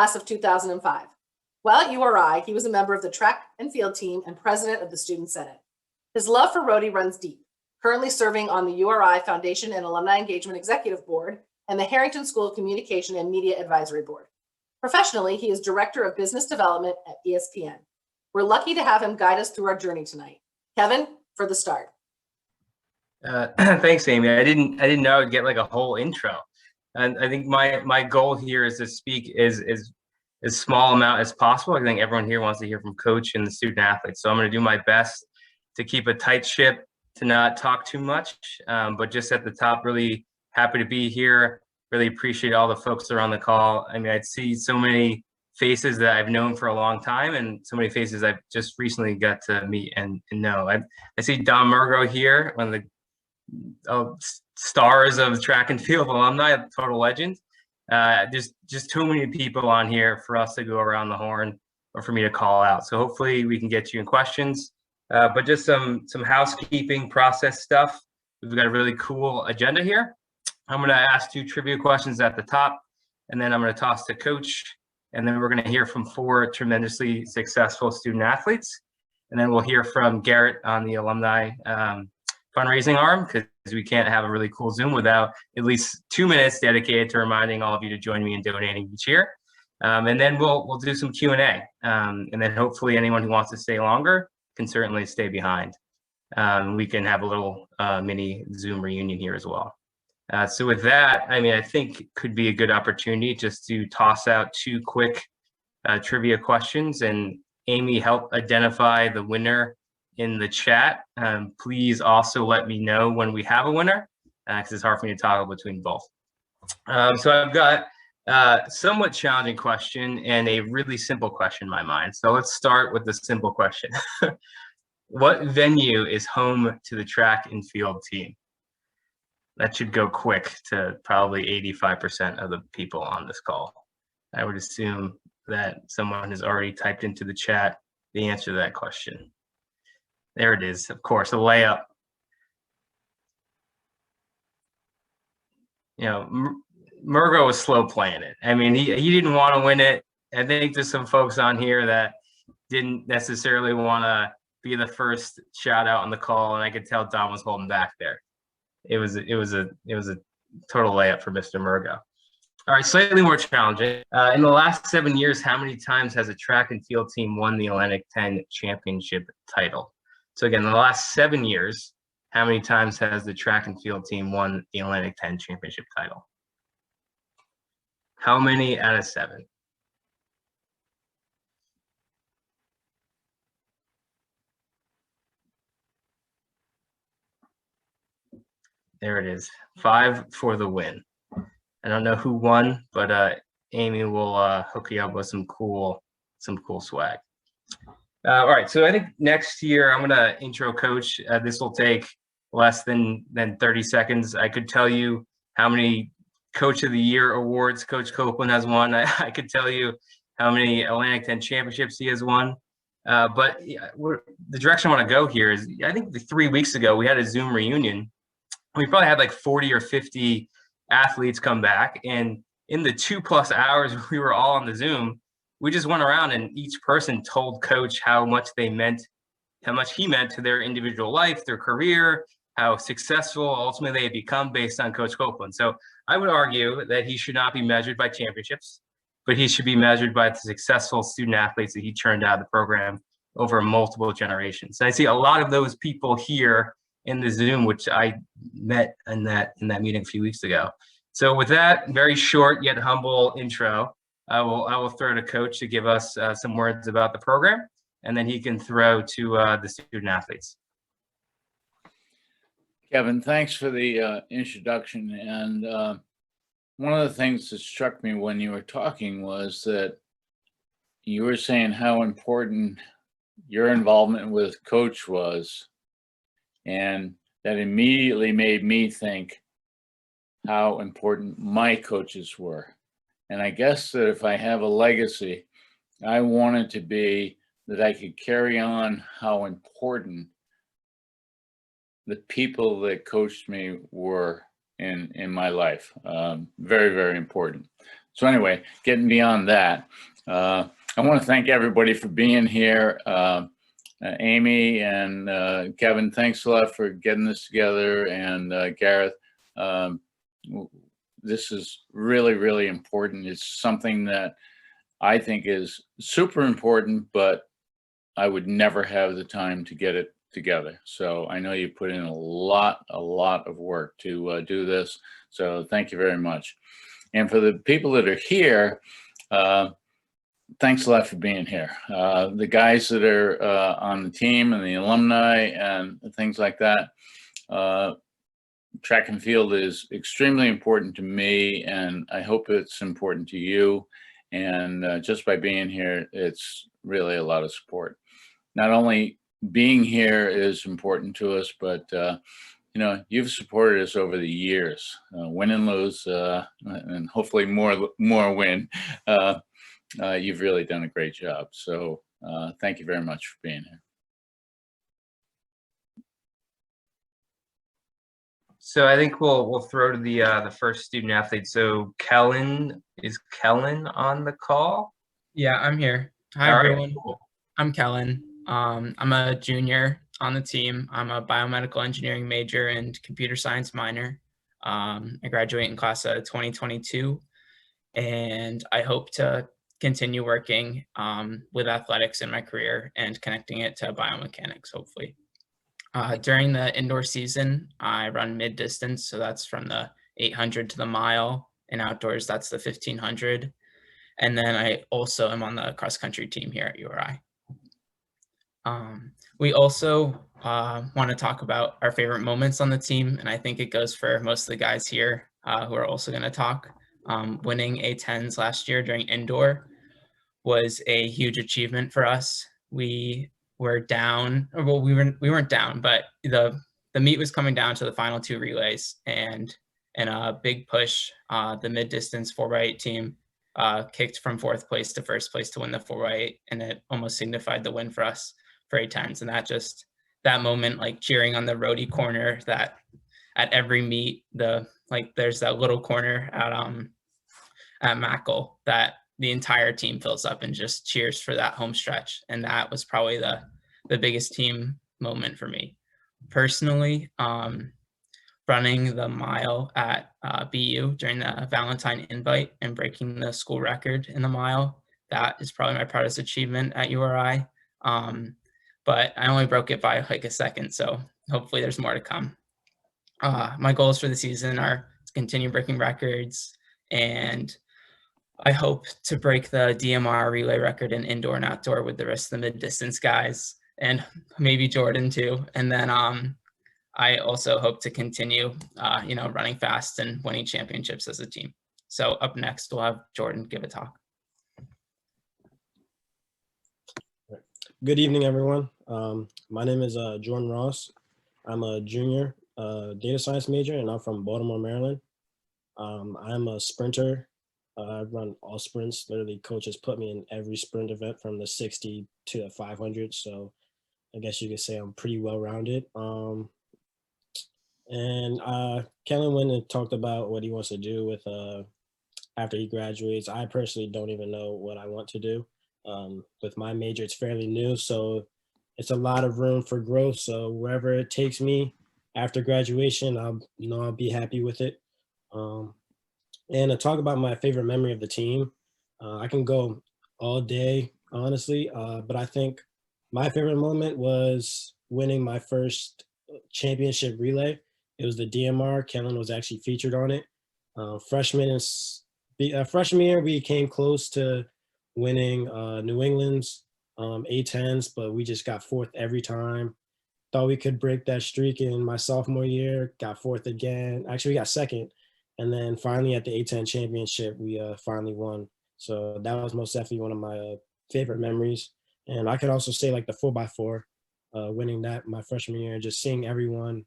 class of 2005. While at URI, he was a member of the track and field team and president of the Student Senate. His love for Rotary runs deep, currently serving on the URI Foundation and Alumni Engagement Executive Board and the Harrington School of Communication and Media Advisory Board. Professionally, he is Director of Business Development at ESPN. We're lucky to have him guide us through our journey tonight. Kevin, for the start. Thanks, Amy. I didn't know I'd get like a whole intro. And I think my goal here is to speak as small amount as possible. I think everyone here wants to hear from coach and the student athletes. So I'm going to do my best to keep a tight ship, to not talk too much. But just at the top, really happy to be here. Really appreciate all the folks that are on the call. I mean, I'd see so many faces that I've known for a long time and so many faces I've just recently got to meet and know. I see Don Murgo here, one of the stars of track and field alumni, a total legend. Just too many people on here for us to go around the horn or for me to call out. So hopefully we can get you in questions, but just some housekeeping process stuff. We've got a really cool agenda here. I'm going to ask 2 trivia questions at the top, and then I'm going to toss to coach, and then we're going to hear from 4 tremendously successful student athletes, and then we'll hear from Garrett on the alumni fundraising arm, because we can't have a really cool Zoom without at least 2 minutes dedicated to reminding all of you to join me in donating each year. And then we'll do some Q&A, and then hopefully anyone who wants to stay longer can certainly stay behind. We can have a little mini Zoom reunion here as well. So with that, I mean, I think it could be a good opportunity just to toss out 2 quick trivia questions, and Amy, help identify the winner in the chat. Please also let me know when we have a winner, because it's hard for me to toggle between both. So I've got a somewhat challenging question and a really simple question in my mind. So let's start with the simple question. What venue is home to the track and field team? That should go quick to probably 85% of the people on this call. I would assume that someone has already typed into the chat the answer to that question. There it is, of course, a layup. You know, Murgo was slow playing it. I mean, he didn't want to win it. I think there's some folks on here that didn't necessarily want to be the first shout out on the call, and I could tell Don was holding back there. It was a total layup for Mr. Murgo. All right, slightly more challenging. In the last 7 years, how many times has a track and field team won the Atlantic 10 championship title? So again, in the last 7 years, how many times has the track and field team won the Atlantic 10 championship title? How many out of 7? There it is, 5 for the win. I don't know who won, but Amy will hook you up with some cool swag. All right, so I think next year I'm gonna intro coach. This will take less than 30 seconds. I could tell you how many Coach of the Year awards Coach Copeland has won. I could tell you how many Atlantic 10 championships he has won. But the direction I want to go here is, I think 3 weeks ago we had a Zoom reunion. We probably had like 40 or 50 athletes come back, and in the 2+ hours we were all on the Zoom, we just went around and each person told coach how much he meant to their individual life, their career, how successful ultimately they had become based on Coach Copeland. So I would argue that he should not be measured by championships, but he should be measured by the successful student athletes that he churned out of the program over multiple generations. And I see a lot of those people here in the Zoom, which I met in that meeting a few weeks ago. So with that very short yet humble intro, I will throw to Coach to give us some words about the program, and then he can throw to the student athletes. Kevin, thanks for the introduction. And one of the things that struck me when you were talking was that you were saying how important your involvement with Coach was. And that immediately made me think how important my coaches were. And I guess that if I have a legacy, I want it to be that I could carry on how important the people that coached me were in my life. Very, very important. So anyway, getting beyond that, I want to thank everybody for being here. Amy and Kevin, thanks a lot for getting this together. And Gareth, this is really, really important. It's something that I think is super important, but I would never have the time to get it together. So I know you put in a lot of work to do this. So thank you very much. And for the people that are here, thanks a lot for being here. The guys that are on the team and the alumni and things like that, track and field is extremely important to me, and I hope it's important to you. And just by being here, it's really a lot of support. Not only being here is important to us, but you know, you've supported us over the years, win and lose, and hopefully more win. You've really done a great job. So thank you very much for being here. So I think we'll throw to the first student athlete. So Kellen, is Kellen on the call? Yeah, I'm here. Hi, All right, everyone. cool. I'm Kellen. I'm a junior on the team. I'm a biomedical engineering major and computer science minor. I graduate in class of 2022, and I hope to continue working with athletics in my career and connecting it to biomechanics, hopefully. During the indoor season, I run mid-distance, so that's from the 800 to the mile, and outdoors, that's the 1500. And then I also am on the cross-country team here at URI. We also want to talk about our favorite moments on the team, and I think it goes for most of the guys here who are also going to talk. Winning A10s last year during indoor was a huge achievement for us. We were down, or well, we weren't down, but the meet was coming down to the final two relays, and in a big push, the mid-distance 4x8 team kicked from fourth place to first place to win the 4x8, and it almost signified the win for us for A10s. And that moment, like cheering on the roadie corner, that at every meet, there's that little corner at Mackle that the entire team fills up and just cheers for that home stretch. And that was probably the biggest team moment for me. Personally, running the mile at BU during the Valentine invite and breaking the school record in the mile, that is probably my proudest achievement at URI. But I only broke it by like a second, so hopefully there's more to come. My goals for the season are to continue breaking records, and I hope to break the DMR relay record in indoor and outdoor with the rest of the mid-distance guys, and maybe Jordan too. And then I also hope to continue, running fast and winning championships as a team. So up next, we'll have Jordan give a talk. Good evening, everyone. My name is Jordan Ross. I'm a junior data science major, and I'm from Baltimore, Maryland. I'm a sprinter. I run all sprints. Literally, coaches put me in every sprint event from the 60 to the 500. So I guess you could say I'm pretty well-rounded. And Kellen went and talked about what he wants to do with after he graduates. I personally don't even know what I want to do. With my major, it's fairly new, so it's a lot of room for growth. So wherever it takes me after graduation, I'll be happy with it. And to talk about my favorite memory of the team, I can go all day, honestly, but I think my favorite moment was winning my first championship relay. It was the DMR. Kellen was actually featured on it. Freshman year, we came close to winning New England's A10s, but we just got fourth every time. Thought we could break that streak in my sophomore year, got fourth again. Actually, we got second. And then finally at the A10 championship, we finally won. So that was most definitely one of my favorite memories. And I could also say like the 4x4, winning that my freshman year, just seeing everyone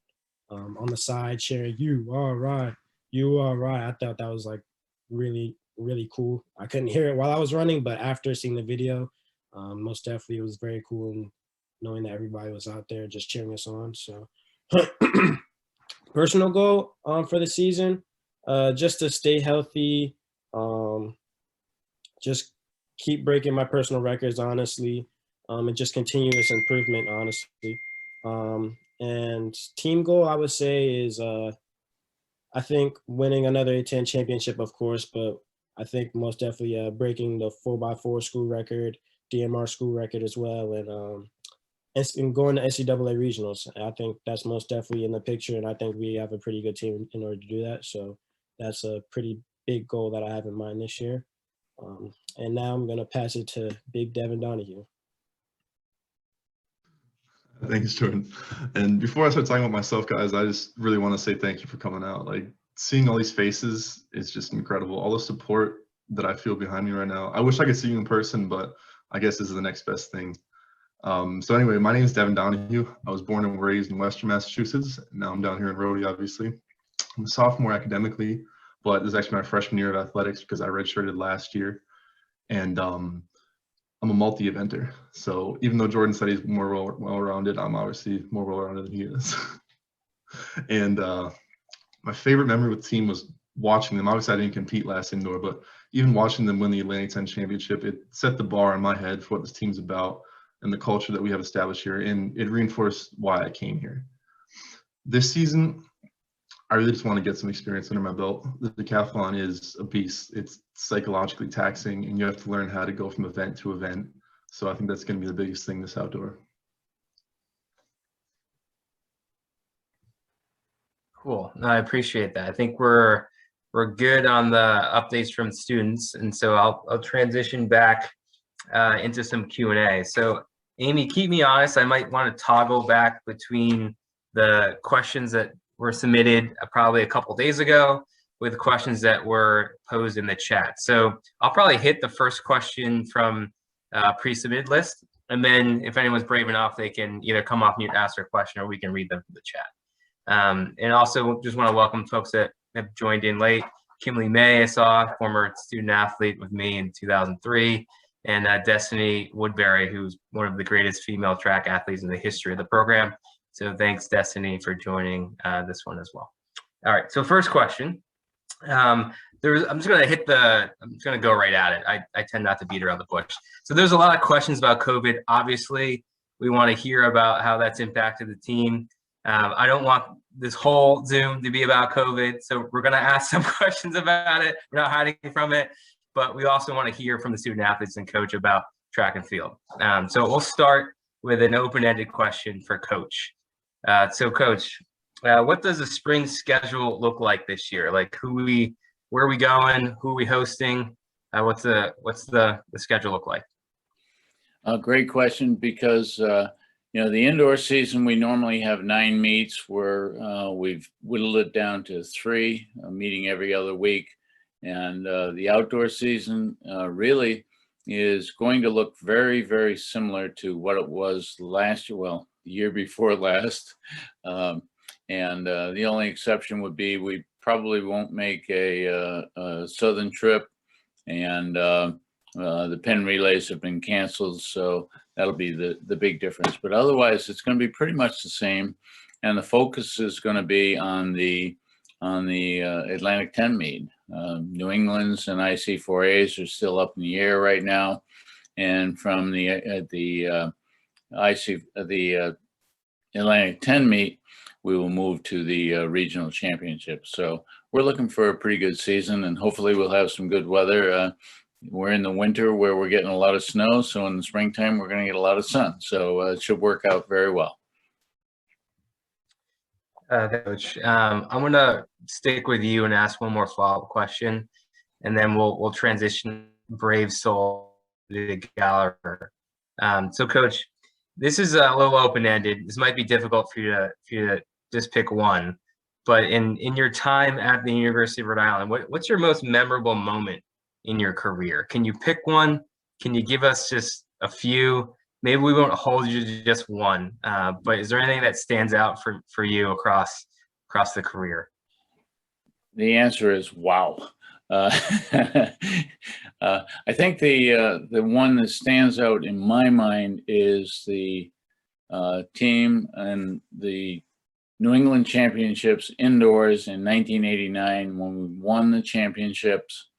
on the side cheering, URI, URI. I thought that was like really, really cool. I couldn't hear it while I was running, but after seeing the video, most definitely it was very cool, and knowing that everybody was out there just cheering us on. So personal goal for the season, just to stay healthy, just keep breaking my personal records, honestly, and just continuous improvement, honestly. And team goal, I would say, is I think winning another A10 championship, of course, but I think most definitely breaking the 4x4 school record, DMR school record as well, and going to NCAA regionals. I think that's most definitely in the picture, and I think we have a pretty good team in order to do that. So that's a pretty big goal that I have in mind this year. And now I'm going to pass it to Big Devin Donahue. Thanks, Jordan. And before I start talking about myself, guys, I just really want to say thank you for coming out. Like, seeing all these faces is just incredible. All the support that I feel behind me right now. I wish I could see you in person, but I guess this is the next best thing. So anyway, my name is Devin Donahue. I was born and raised in Western Massachusetts. Now I'm down here in Rhodey, obviously. I'm a sophomore academically, but this is actually my freshman year of athletics because I redshirted last year. And I'm a multi-eventer. So even though Jordan said he's more well-rounded, I'm obviously more well-rounded than he is. And my favorite memory with the team was watching them. Obviously, I didn't compete last indoor, but even watching them win the Atlantic 10 championship, it set the bar in my head for what this team's about and the culture that we have established here. And it reinforced why I came here. This season, I really just want to get some experience under my belt. The decathlon is a beast. It's psychologically taxing, and you have to learn how to go from event to event. So I think that's going to be the biggest thing this outdoor. Cool. No, I appreciate that. I think we're good on the updates from students, and so I'll transition back into some Q&A. So Amy, keep me honest. I might want to toggle back between the questions that were submitted probably a couple days ago with questions that were posed in the chat. So I'll probably hit the first question from pre-submitted list, and then if anyone's brave enough, they can either come off mute, ask their question, or we can read them from the chat. And also just want to welcome folks that have joined in late. Kimberly May, I saw, former student athlete with me in 2003, and Destiny Woodbury, who's one of the greatest female track athletes in the history of the program. So thanks, Destiny, for joining this one as well. All right, so first question. I'm just going to go right at it. I tend not to beat around the bush. So there's a lot of questions about COVID. Obviously, we want to hear about how that's impacted the team. I don't want this whole Zoom to be about COVID, so we're going to ask some questions about it. We're not hiding from it, but we also want to hear from the student athletes and coach about track and field. So we'll start with an open-ended question for Coach. So Coach, what does the spring schedule look like this year? Like where are we going? Who are we hosting? What's the schedule look like? Great question, because the indoor season, we normally have 9 meets where we've whittled it down to 3, a meeting every other week. And the outdoor season really is going to look very, very similar to what it was last year, well, the year before last. And the only exception would be we probably won't make a southern trip, and the Penn relays have been canceled, so that'll be the big difference. But otherwise, it's going to be pretty much the same, and the focus is going to be on the Atlantic 10 meet. New England's and IC4A's are still up in the air right now, and from the Atlantic 10 meet, we will move to the regional championship. So we're looking for a pretty good season, and hopefully we'll have some good weather. We're in the winter where we're getting a lot of snow, so in the springtime we're going to get a lot of sun. So it should work out very well. Coach, I'm going to stick with you and ask one more follow-up question, and then we'll transition Brave Soul to Gallagher. So Coach, this is a little open-ended. This might be difficult for you to just pick one, but in your time at the University of Rhode Island, what's your most memorable moment in your career? Can you pick one? Can you give us just a few? Maybe we won't hold you to just one, but is there anything that stands out for you across the career? The answer is wow. I think the one that stands out in my mind is the team and the New England Championships indoors in 1989 when we won the championships.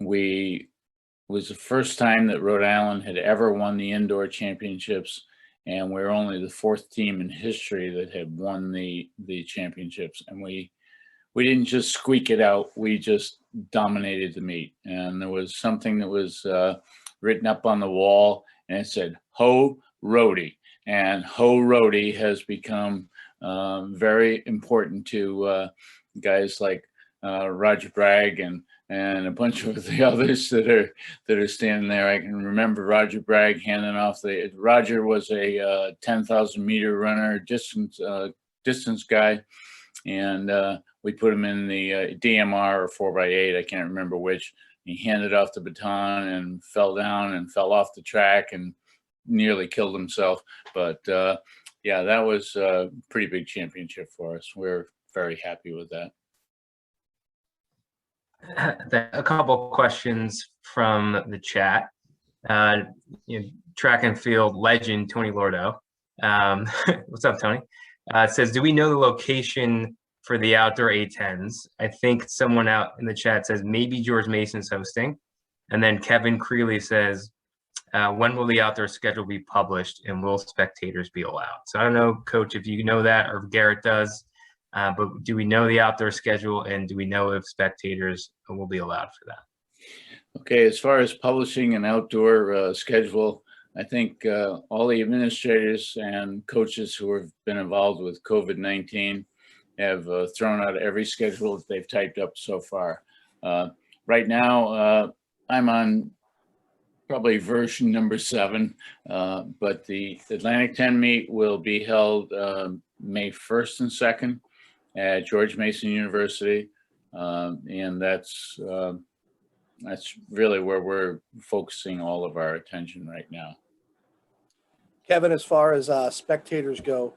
was the first time that Rhode Island had ever won the indoor championships, and we're only the 4th team in history that had won the championships. And we didn't just squeak it out, we just dominated the meet. And there was something that was written up on the wall, and it said, "Ho Rhody." And Ho Rhody has become very important to guys like Roger Bragg and a bunch of the others that are standing there. I can remember Roger Bragg handing off Roger was a 10,000 meter runner, distance guy, and we put him in the DMR or 4x8. I can't remember which. He handed off the baton and fell down and fell off the track and nearly killed himself. But yeah, that was a pretty big championship for us. We're very happy with that. A couple questions from the chat. Track and field legend Tony Lordo. What's up, Tony? Says, do we know the location for the outdoor A10s? I think someone out in the chat says maybe George Mason's hosting. And then Kevin Creeley says, when will the outdoor schedule be published and will spectators be allowed? So I don't know, Coach, if you know that or if Garrett does. But do we know the outdoor schedule, and do we know if spectators will be allowed for that? Okay, as far as publishing an outdoor schedule, I think all the administrators and coaches who have been involved with COVID-19 have thrown out every schedule that they've typed up so far. Right now, I'm on probably version number 7, but the Atlantic 10 meet will be held May 1st and 2nd. At George Mason University, and that's really where we're focusing all of our attention right now. Kevin, as far as spectators go,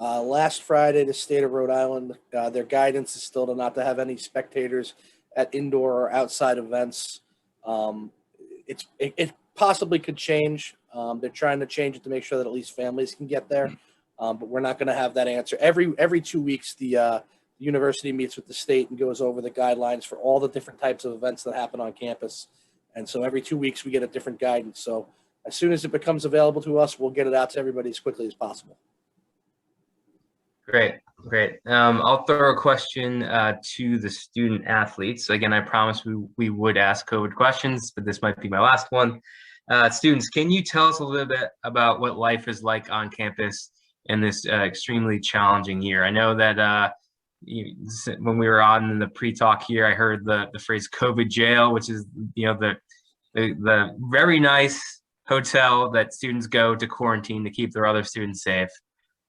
last Friday, the state of Rhode Island, their guidance is still not to have any spectators at indoor or outside events. It possibly could change. They're trying to change it to make sure that at least families can get there. But we're not going to have that answer. Every 2 weeks, the university meets with the state and goes over the guidelines for all the different types of events that happen on campus. And so every 2 weeks, we get a different guidance. So as soon as it becomes available to us, we'll get it out to everybody as quickly as possible. Great. I'll throw a question to the student athletes. Again, I promised we would ask COVID questions, but this might be my last one. Students, can you tell us a little bit about what life is like on campus in this extremely challenging year? I know that when we were on the pre-talk here, I heard the phrase COVID jail, which is the very nice hotel that students go to quarantine to keep their other students safe.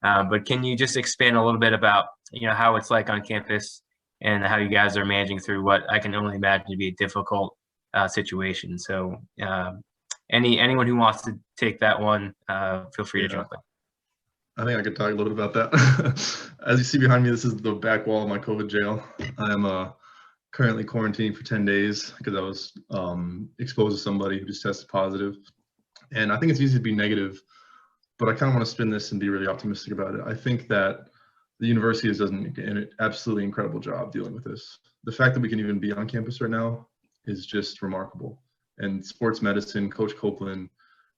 But can you just expand a little bit about how it's like on campus and how you guys are managing through what I can only imagine to be a difficult situation? So anyone who wants to take that one, feel free to jump in. I think I could talk a little bit about that. As you see behind me, this is the back wall of my COVID jail. I am currently quarantined for 10 days because I was exposed to somebody who just tested positive. And I think it's easy to be negative, but I kind of want to spin this and be really optimistic about it. I think that the university has done an absolutely incredible job dealing with this. The fact that we can even be on campus right now is just remarkable. And sports medicine, Coach Copeland,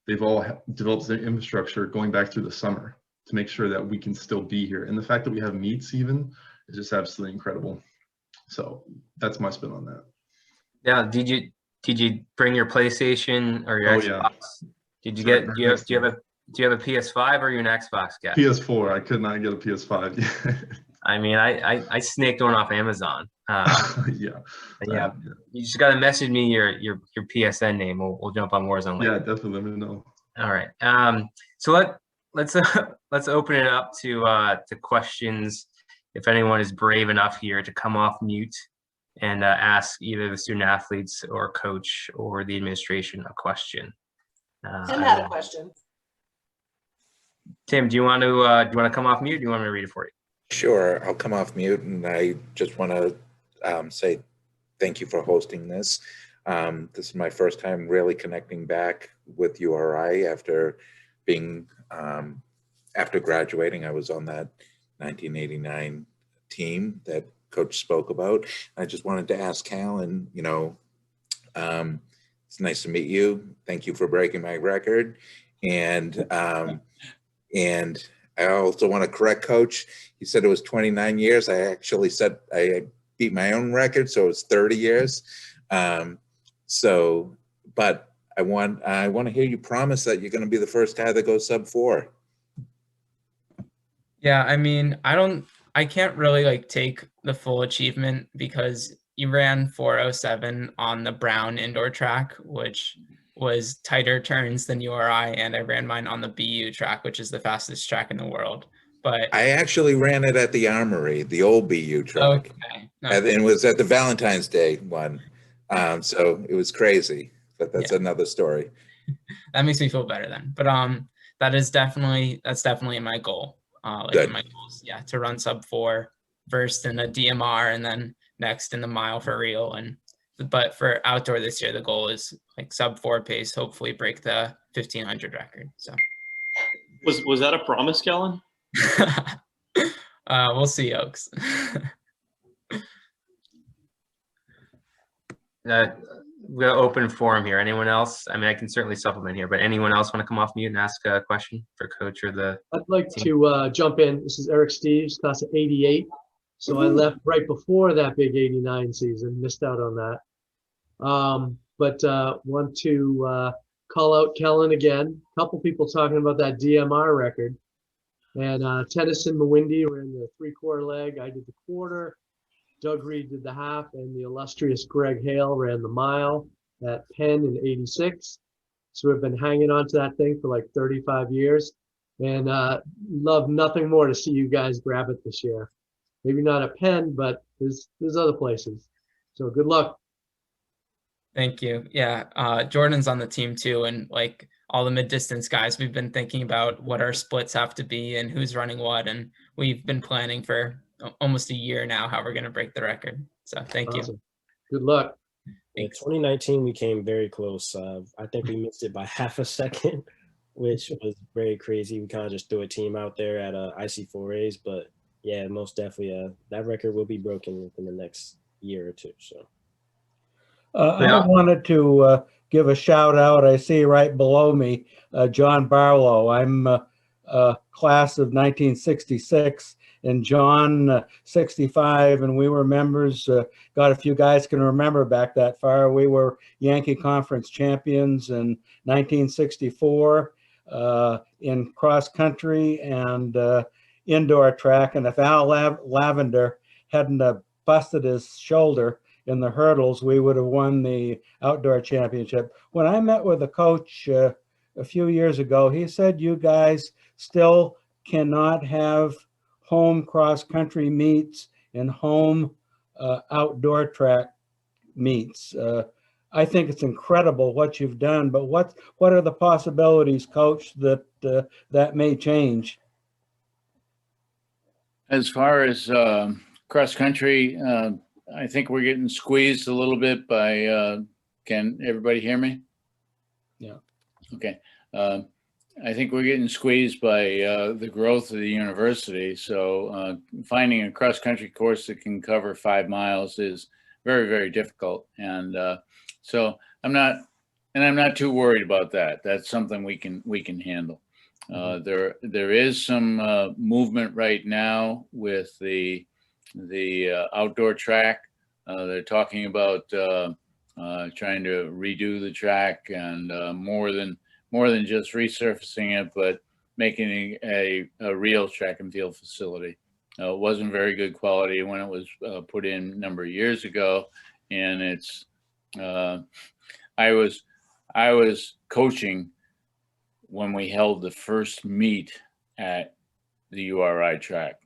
they've all developed their infrastructure going back through the summer to make sure that we can still be here. And the fact that we have meets even is just absolutely incredible. So that's my spin on that. Yeah. Did you bring your PlayStation or your Xbox? Yeah. Did you get, do you have a PS5 or are you an Xbox guy? PS4. I could not get a PS5. I mean, I snaked one off Amazon. Yeah. You just got to message me your PSN name. We'll jump on Warzone later. Yeah, definitely. Let me know. All right. So let's open it up to questions. If anyone is brave enough here to come off mute and ask either the student athletes or coach or the administration a question. Tim had a question. Tim, do you want to come off mute? Or do you want me to read it for you? Sure, I'll come off mute, and I just want to say thank you for hosting this. This is my first time really connecting back with URI after being after graduating. I was on that 1989 team that Coach spoke about. I just wanted to ask Callan, It's nice to meet you. Thank you for breaking my record. And I also want to correct Coach. He said it was 29 years. I actually said I beat my own record, so it's 30 years. But I want to hear you promise that you're going to be the first guy that goes sub 4. Yeah, I mean, I can't really like take the full achievement because you ran 4:07 on the Brown indoor track, which was tighter turns than URI, and I ran mine on the BU track, which is the fastest track in the world. But I actually ran it at the Armory, the old BU track. okay. And it was at the Valentine's Day one. So it was crazy, but that's another story. That makes me feel better then. But that's definitely my goal. Like Good. in my goals, yeah, to run sub 4 first in the DMR and then next in the mile for real. But for outdoor this year, the goal is like sub 4 pace, hopefully break the 1500 record. So was that a promise, Kellen? we'll see, Oaks. We're open forum here. Anyone else? I mean, I can certainly supplement here, but anyone else want to come off mute and ask a question for Coach or the I'd like team? to jump in. This is Eric Steves, class of '88. So I left right before that big '89 season, missed out on that. But want to call out Kellen again. A couple people talking about that DMR record. And Tennyson Mawindi ran the 3/4 leg. I did the quarter. Doug Reed did the half, and the illustrious Greg Hale ran the mile at Penn in '86. So we've been hanging on to that thing for like 35 years, and love nothing more to see you guys grab it this year. Maybe not at Penn, but there's other places. So good luck. Thank you. Yeah, Jordan's on the team too, and like all the mid-distance guys, we've been thinking about what our splits have to be and who's running what, and we've been planning for almost a year now how we're going to break the record. So thank you. Good luck. In 2019, we came very close. I think we missed it by half a second, which was very crazy. We kind of just threw a team out there at IC4As, but yeah, most definitely that record will be broken within the next year or two. So I wanted to give a shout out. I see right below me, John Barlow. I'm class of 1966. And John, 65, and we were members, got a few guys can remember back that far. We were Yankee Conference champions in 1964 in cross country and indoor track. And if Al Lavender hadn't busted his shoulder in the hurdles, we would have won the outdoor championship. When I met with a coach a few years ago, he said, you guys still cannot have home cross-country meets and home outdoor track meets. I think it's incredible what you've done, but what are the possibilities, Coach, that that may change? As far as cross-country, I think we're getting squeezed a little bit by, can everybody hear me? Yeah. Okay. I think we're getting squeezed by the growth of the university. So finding a cross-country course that can cover 5 miles is very, very difficult. And so I'm not too worried about that. That's something we can handle. There is some movement right now with the outdoor track. They're talking about trying to redo the track and more than just resurfacing it, but making a real track and field facility. It wasn't very good quality when it was put in a number of years ago, and it's. I was coaching when we held the first meet at the URI track.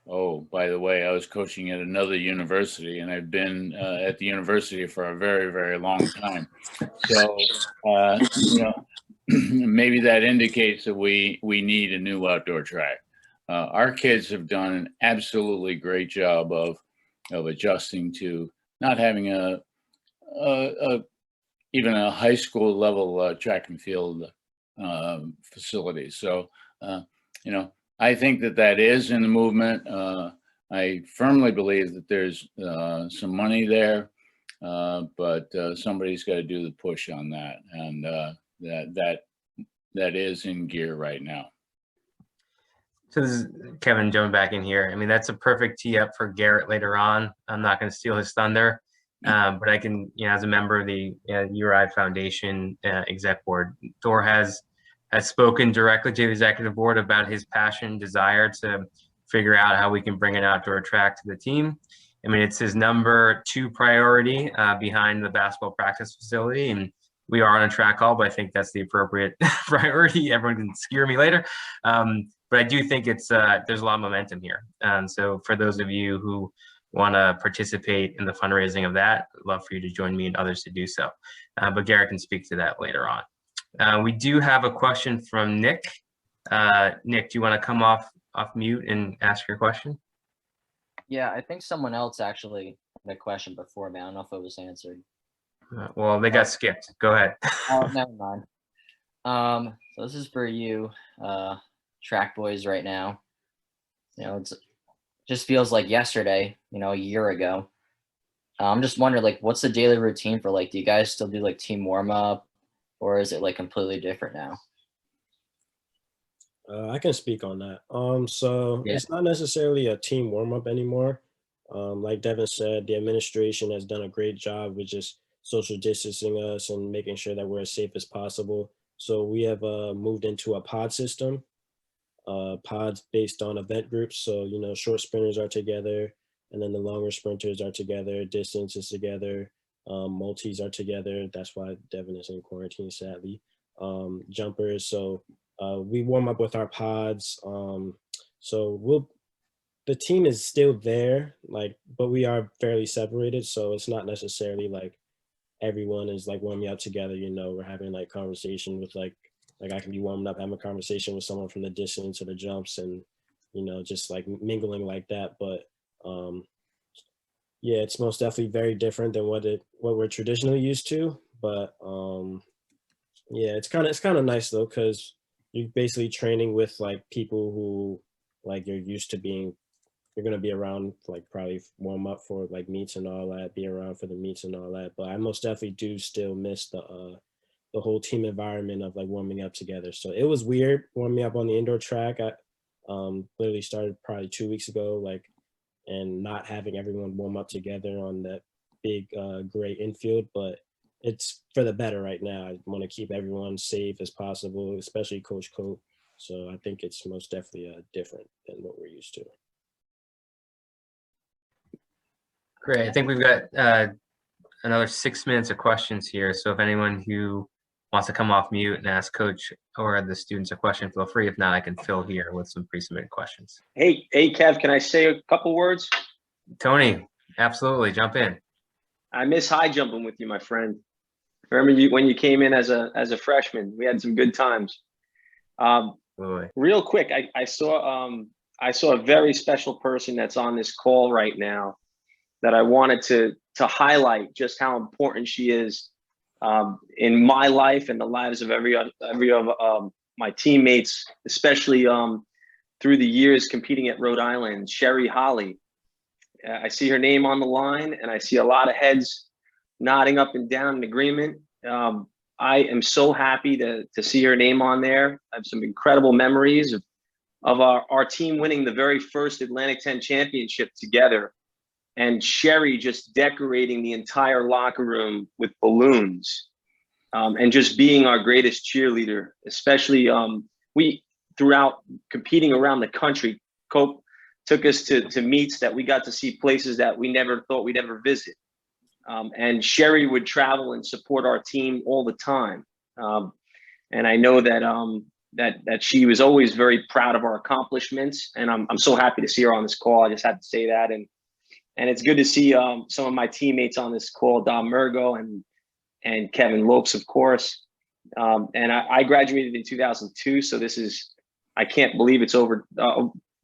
Oh, by the way, I was coaching at another university, and I've been at the university for a very, very long time. So, maybe that indicates that we need a new outdoor track. Our kids have done an absolutely great job of adjusting to not having even a high school level track and field facility. So, I think that is in the movement. I firmly believe that there's some money there. but somebody's got to do the push on that, and that is in gear right now. So this is Kevin jumping back in here. I mean, that's a perfect tee up for Garrett later on. I'm not going to steal his thunder, but I can, as a member of the URI Foundation exec board, Thor has spoken directly to the executive board about his passion, desire to figure out how we can bring an outdoor track to the team. I mean, it's his number 2 priority behind the basketball practice facility, and we are on a track call, but I think that's the appropriate priority. Everyone can skewer me later. But I do think it's there's a lot of momentum here. So for those of you who want to participate in the fundraising of that, I'd love for you to join me and others to do so. But Garrett can speak to that later on. We do have a question from Nick. Nick, do you want to come off mute and ask your question? Yeah, I think someone else actually had a question before me. I don't know if it was answered. Well, they got skipped. Go ahead. Oh, never mind. So this is for you, track boys right now. It's just feels like yesterday, a year ago. I'm just wondering, like, what's the daily routine for, like, do you guys still do like team warm up, or is it like completely different now? I can speak on that. So Yeah. it's not necessarily a team warm up anymore. Like Devin said, the administration has done a great job with just social distancing us and making sure that we're as safe as possible. So we have moved into a pod system, pods based on event groups. So, short sprinters are together, and then the longer sprinters are together, distance is together, multis are together. That's why Devin is in quarantine, sadly. Jumpers. So we warm up with our pods. So the team is still there, but we are fairly separated. So it's not necessarily like everyone is like warming up together. We're having like conversation with like I can be warming up, having a conversation with someone from the distance or the jumps, and just like mingling like that. But yeah, it's most definitely very different than what we're traditionally used to. But yeah, it's kind of nice though, because you're basically training with like people who like you're used to being. You're gonna be around, like probably warm up for like meets and all that, be around for the meets and all that. But I most definitely do still miss the whole team environment of like warming up together. So it was weird warming up on the indoor track. I literally started probably 2 weeks ago, and not having everyone warm up together on that big gray infield, but it's for the better right now. I want to keep everyone safe as possible, especially Coach Cope. So I think it's most definitely different than what we're used to. Great. I think we've got another 6 minutes of questions here. So if anyone who wants to come off mute and ask Coach or the students a question, feel free. If not, I can fill here with some pre-submitted questions. Hey, Kev, can I say a couple words? Tony, absolutely. Jump in. I miss high jumping with you, my friend. Remember when you came in as a freshman? We had some good times. Real quick, I saw a very special person that's on this call right now that I wanted to highlight just how important she is in my life and the lives of every of my teammates, especially through the years competing at Rhode Island. Sherry Holly. I see her name on the line, and I see a lot of heads nodding up and down in agreement. I am so happy to see her name on there. I have some incredible memories of our team winning the very first Atlantic 10 championship together, and Sherry just decorating the entire locker room with balloons, and just being our greatest cheerleader. Especially we, throughout competing around the country, Cope took us to meets that we got to see places that we never thought we'd ever visit. And Sherry would travel and support our team all the time. And I know that she was always very proud of our accomplishments. And I'm so happy to see her on this call. I just had to say that. And it's good to see some of my teammates on this call, Dom Murgo and Kevin Lopes, of course. And I graduated in 2002. So this is, I can't believe it's over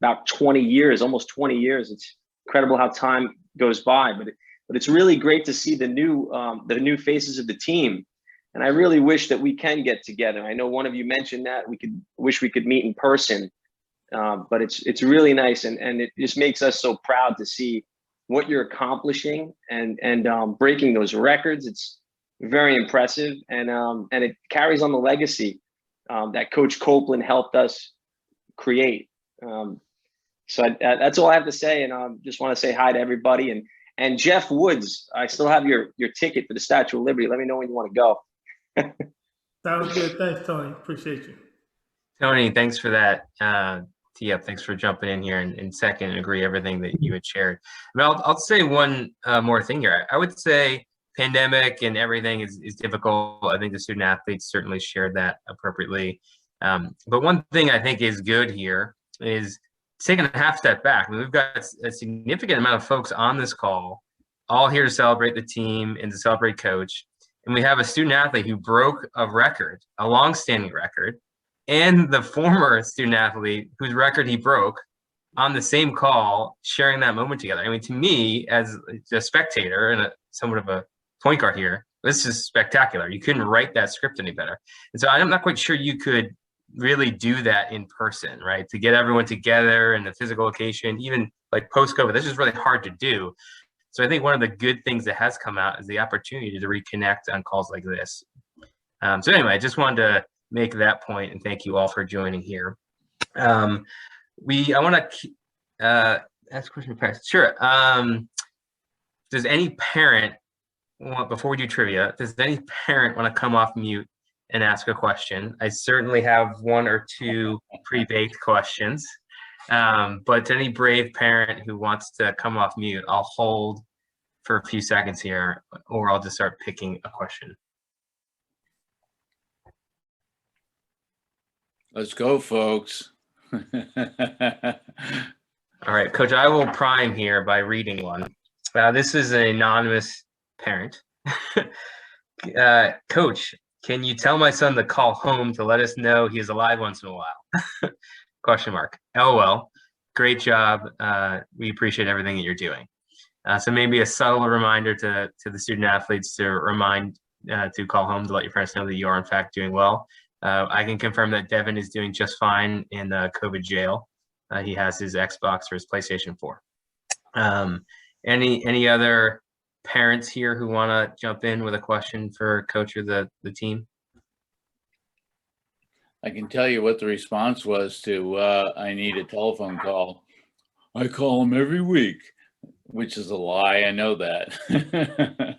about 20 years, almost 20 years. It's incredible how time goes by, but it's really great to see the new faces of the team. And I really wish that we can get together. I know one of you mentioned that wish we could meet in person, but it's really nice. And it just makes us so proud to see what you're accomplishing and breaking those records. It's very impressive, and it carries on the legacy that Coach Copeland helped us create. So that's all I have to say, and just want to say hi to everybody. And Jeff Woods, I still have your ticket for the Statue of Liberty. Let me know when you want to go. Sounds good. Thanks, Tony. Appreciate you. Tony, thanks for that. Tee up, thanks for jumping in here and second, agree everything that you had shared. I mean, I'll say one more thing here. I would say pandemic and everything is difficult. I think the student athletes certainly shared that appropriately. But one thing I think is good here is taking a half step back. I mean, we've got a significant amount of folks on this call, all here to celebrate the team and to celebrate Coach. And we have a student athlete who broke a record, a long-standing record, and the former student athlete whose record he broke on the same call, sharing that moment together. I mean, to me, as a spectator and somewhat of a point guard here, this is spectacular. You couldn't write that script any better. And so I'm not quite sure you could really do that in person, right? To get everyone together in a physical location, even like post-COVID, this is really hard to do. So I think one of the good things that has come out is the opportunity to reconnect on calls like this. So anyway, I just wanted to make that point, and thank you all for joining here. I want to ask a question for parents. Sure. Does any parent before we do trivia, does any parent want to come off mute and ask a question? I certainly have one or two pre-baked questions, but to any brave parent who wants to come off mute, I'll hold for a few seconds here, or I'll just start picking a question. Let's go, folks. All right, Coach, I will prime here by reading one. This is an anonymous parent. Coach, can you tell my son to call home to let us know he is alive once in a while? Question mark. LOL. Great job. We appreciate everything that you're doing. So maybe a subtle reminder to the student athletes to remind to call home to let your parents know that you are in fact doing well. I can confirm that Devin is doing just fine in COVID jail. He has his Xbox or his PlayStation 4. Any other parents here who want to jump in with a question for Coach or the team? I can tell you what the response was to I need a telephone call. I call him every week, which is a lie. I know that.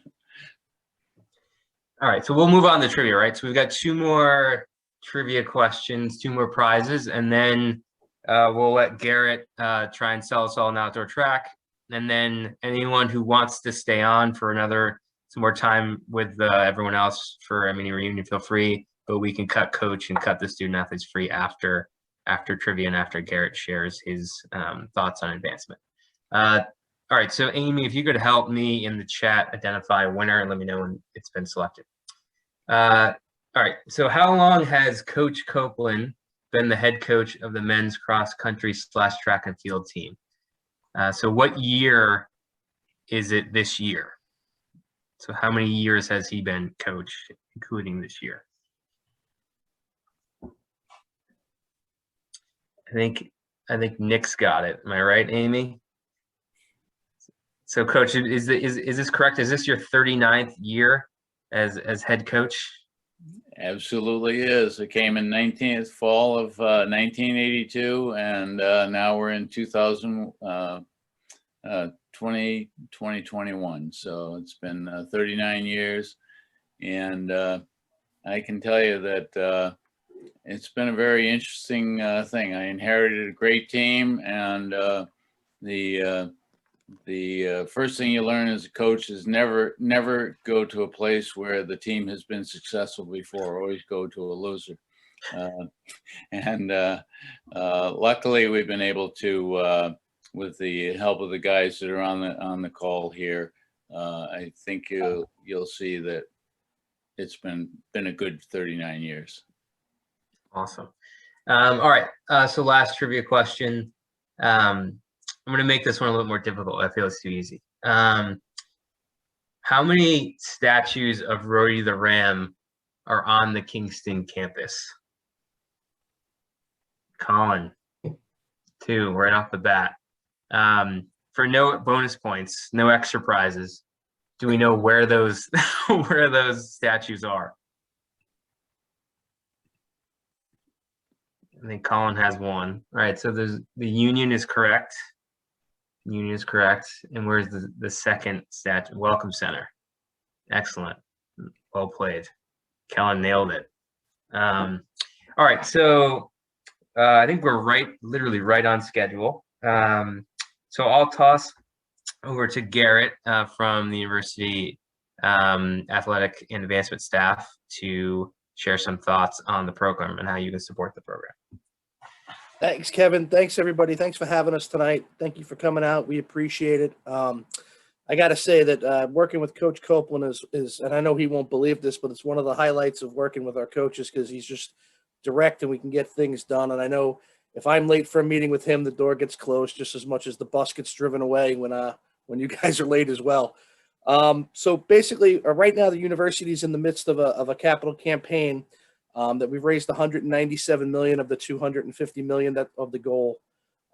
All right, so we'll move on to trivia, right? So we've got two more trivia questions, two more prizes, and then we'll let Garrett try and sell us all an outdoor track. And then anyone who wants to stay on for some more time with everyone else for a mini reunion, feel free, but we can cut Coach and cut the student athletes free after trivia and after Garrett shares his thoughts on advancement. All right, so Amy, if you could help me in the chat identify a winner and let me know when it's been selected. All right, so how long has Coach Copeland been the head coach of the men's cross country / track and field team? So what year is it this year? So how many years has he been coach, including this year? I think Nick's got it. Am I right, Amy? So Coach, is this correct? Is this your 39th year as head coach? Absolutely is. It came in fall of 1982, and now we're in 2021. So it's been 39 years, and I can tell you that it's been a very interesting thing. I inherited a great team, and the first thing you learn as a coach is never go to a place where the team has been successful before. Always go to a loser. Luckily, we've been able to, with the help of the guys that are on the call here, I think you'll see that it's been a good 39 years. Awesome. All right. So last trivia question. I'm going to make this one a little more difficult. I feel it's too easy. How many statues of Rhodey the Ram are on the Kingston campus? Colin, 2 right off the bat. for no bonus points, no extra prizes, do we know where those where those statues are? I think Colin has one. All right, so there's the Union is correct. Union is correct. And where's the second statue? Welcome Center. Excellent. Well played. Kellen nailed it. All right, so I think we're literally right on schedule. So I'll toss over to Garrett from the University Athletic and Advancement staff to share some thoughts on the program and how you can support the program. Thanks, Kevin. Thanks, everybody. Thanks for having us tonight. Thank you for coming out. We appreciate it. I got to say that working with Coach Copeland is, and I know he won't believe this, but it's one of the highlights of working with our coaches because he's just direct and we can get things done. And I know if I'm late for a meeting with him, the door gets closed just as much as the bus gets driven away when you guys are late as well. So basically, right now the university is in the midst of a capital campaign that we've raised $197 million of the $250 million of the goal.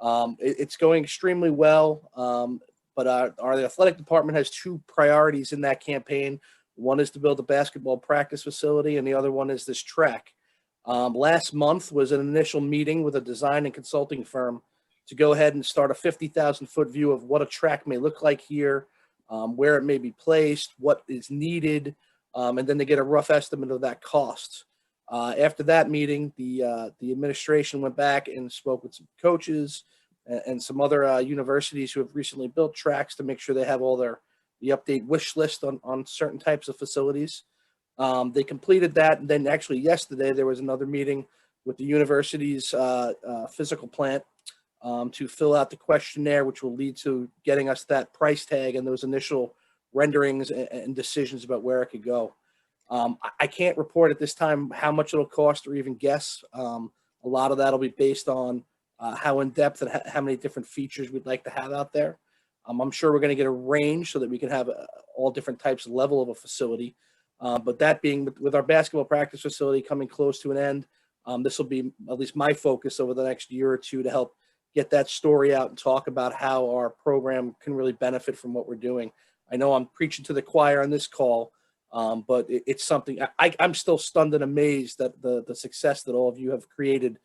It's going extremely well. But our athletic department has two priorities in that campaign. One is to build a basketball practice facility, and the other one is this track. Last month was an initial meeting with a design and consulting firm to go ahead and start a 50,000-foot view of what a track may look like here, where it may be placed, what is needed, and then to get a rough estimate of that cost. After that meeting, the administration went back and spoke with some coaches and some other universities who have recently built tracks to make sure they have all the update wish list on certain types of facilities. They completed that, and then actually yesterday there was another meeting with the university's physical plant to fill out the questionnaire, which will lead to getting us that price tag and those initial renderings and decisions about where it could go. I can't report at this time how much it'll cost or even guess. A lot of that will be based on how in depth and how many different features we'd like to have out there. I'm sure we're going to get a range so that we can have all different types of level of a facility. But that being with our basketball practice facility coming close to an end, this will be at least my focus over the next year or two to help get that story out and talk about how our program can really benefit from what we're doing. I know I'm preaching to the choir on this call, but it's something I'm still stunned and amazed at the success that all of you have created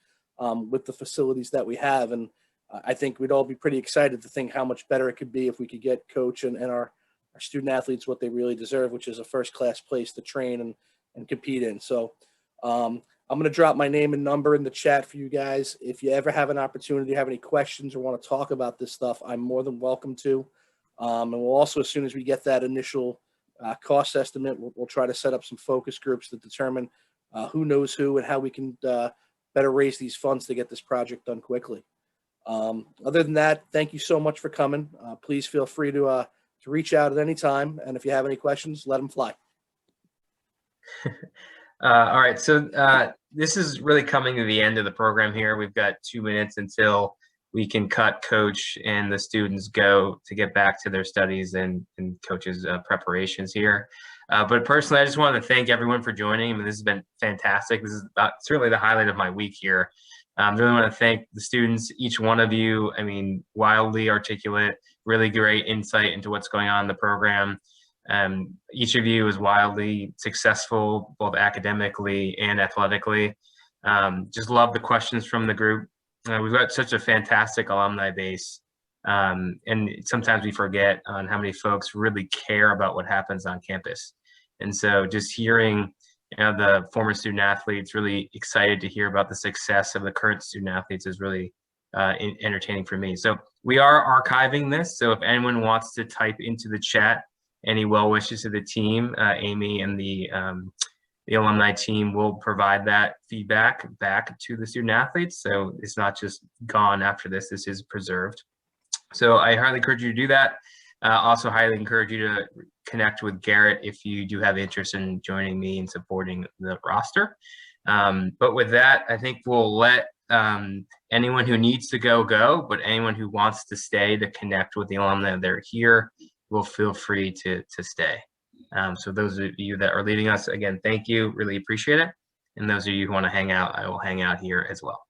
with the facilities that we have. And I think we'd all be pretty excited to think how much better it could be if we could get Coach and our student athletes what they really deserve, which is a first-class place to train and compete in. So I'm going to drop my name and number in the chat for you guys. If you ever have an opportunity, have any questions or want to talk about this stuff, I'm more than welcome to. And we'll also, as soon as we get that initial cost estimate, we'll try to set up some focus groups to determine who knows who and how we can better raise these funds to get this project done quickly. Other than that, thank you so much for coming. Please feel free to reach out at any time. And if you have any questions, let them fly. All right, so this is really coming to the end of the program here. We've got 2 minutes until we can cut Coach and the students go to get back to their studies and Coach's preparations here. But personally, I just wanted to thank everyone for joining. I mean, this has been fantastic. This is certainly the highlight of my week here. I really want to thank the students, each one of you. I mean, wildly articulate, really great insight into what's going on in the program. Each of you is wildly successful, both academically and athletically. Just love the questions from the group. We've got such a fantastic alumni base. And sometimes we forget on how many folks really care about what happens on campus. And so just hearing the former student athletes really excited to hear about the success of the current student athletes is really entertaining for me. So we are archiving this. So if anyone wants to type into the chat any well wishes to the team, Amy and the alumni team will provide that feedback back to the student athletes. So it's not just gone after this, this is preserved. So I highly encourage you to do that. Also highly encourage you to connect with Garrett if you do have interest in joining me and supporting the roster. But with that, I think we'll let anyone who needs to go, but anyone who wants to stay to connect with the alumni that are here will feel free to stay. So those of you that are leaving us, again, thank you, really appreciate it. And those of you who want to hang out, I will hang out here as well.